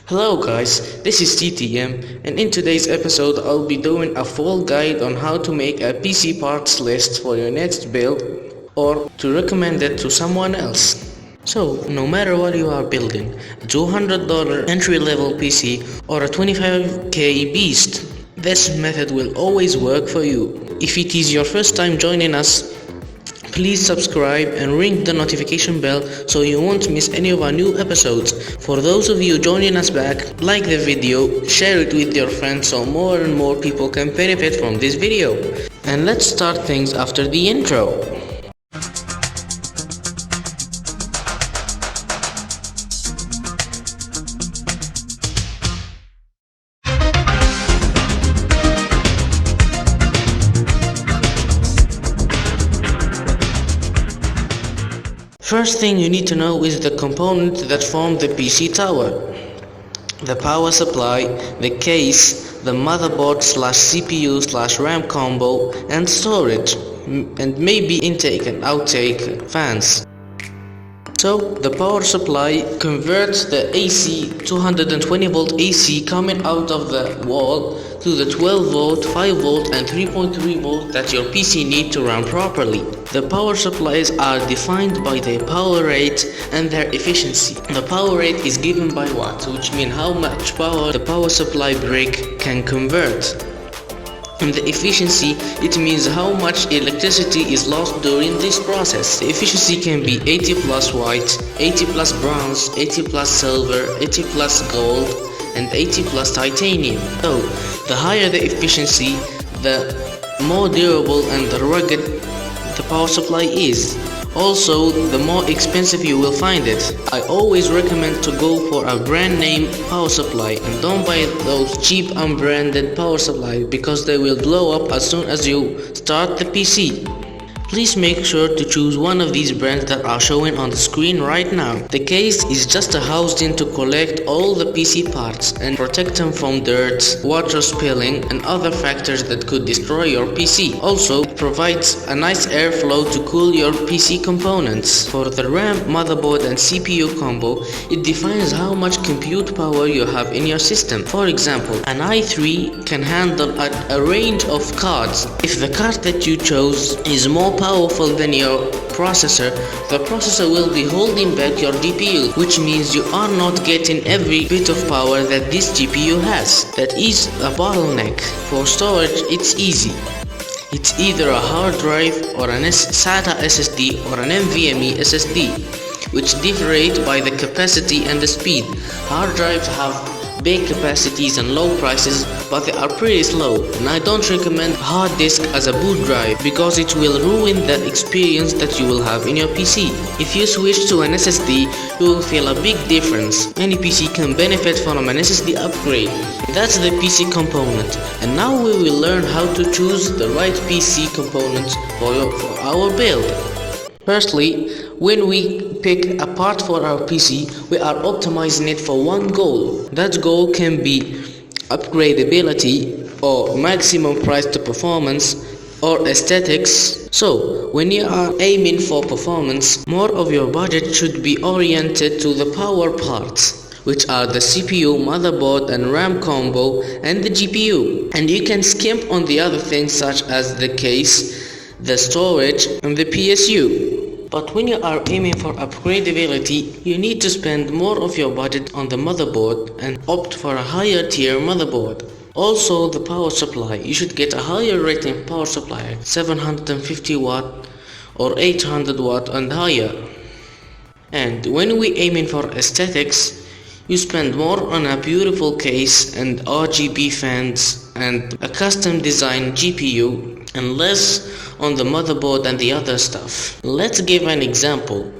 Hello guys, this is TTM, and in today's episode I'll be doing a full guide on how to make a PC parts list for your next build or to recommend it to someone else. So, no matter what you are building, a $200 entry-level PC or a 25k beast, this method will always work for you. If it is your first time joining us, please subscribe and ring the notification bell so you won't miss any of our new episodes. For those of you joining us back, like the video, share it with your friends so more and more people can benefit from this video. And let's start things after the intro. First thing you need to know is the components that form the PC tower. The power supply, the case, the motherboard / CPU / RAM combo, and storage, and maybe intake and outtake fans. So the power supply converts the AC 220 volt AC coming out of the wall to the 12 volt, 5 volt and 3.3 volt that your PC needs to run properly. The power supplies are defined by their power rate and their efficiency. The power rate is given by watts, which means how much power the power supply brick can convert. And the efficiency, it means how much electricity is lost during this process. The efficiency can be 80 plus white, 80 plus bronze, 80 plus silver, 80 plus gold, and 80 plus titanium. So, the higher the efficiency, the more durable and rugged the power supply is. Also, the more expensive you will find it. I always recommend to go for a brand name power supply and don't buy those cheap unbranded power supplies because they will blow up as soon as you start the PC. Please make sure to choose one of these brands that are showing on the screen right now. The case is just a housing to collect all the PC parts and protect them from dirt, water spilling and other factors that could destroy your PC. Also, it provides a nice airflow to cool your PC components. For the RAM, motherboard and CPU combo, it defines how much compute power you have in your system. For example, an i3 can handle a range of cards. If the card that you chose is more powerful than your processor, the processor will be holding back your GPU, which means you are not getting every bit of power that this GPU has. That is a bottleneck. For storage, it's easy. It's either a hard drive or an SATA SSD or an NVMe SSD, which differentiate by the capacity and the speed. Hard drives have big capacities and low prices, but they are pretty slow, and I don't recommend hard disk as a boot drive because it will ruin the experience that you will have in your PC. If you switch to an SSD, you will feel a big difference. Any PC can benefit from an SSD upgrade. That's the PC component, and now we will learn how to choose the right PC components for our build. Firstly, when we pick a part for our PC, we are optimizing it for one goal. That goal can be upgradability or maximum price to performance or aesthetics. So, when you are aiming for performance, more of your budget should be oriented to the power parts, which are the CPU, motherboard and RAM combo and the GPU. And you can skimp on the other things such as the case, the storage and the PSU. But when you are aiming for upgradability, you need to spend more of your budget on the motherboard and opt for a higher tier motherboard. Also, the power supply. You should get a higher rating power supply, 750 watt or 800 watt and higher. And when we aiming for aesthetics, you spend more on a beautiful case and RGB fans and a custom designed GPU and less on the motherboard and the other stuff. Let's give an example.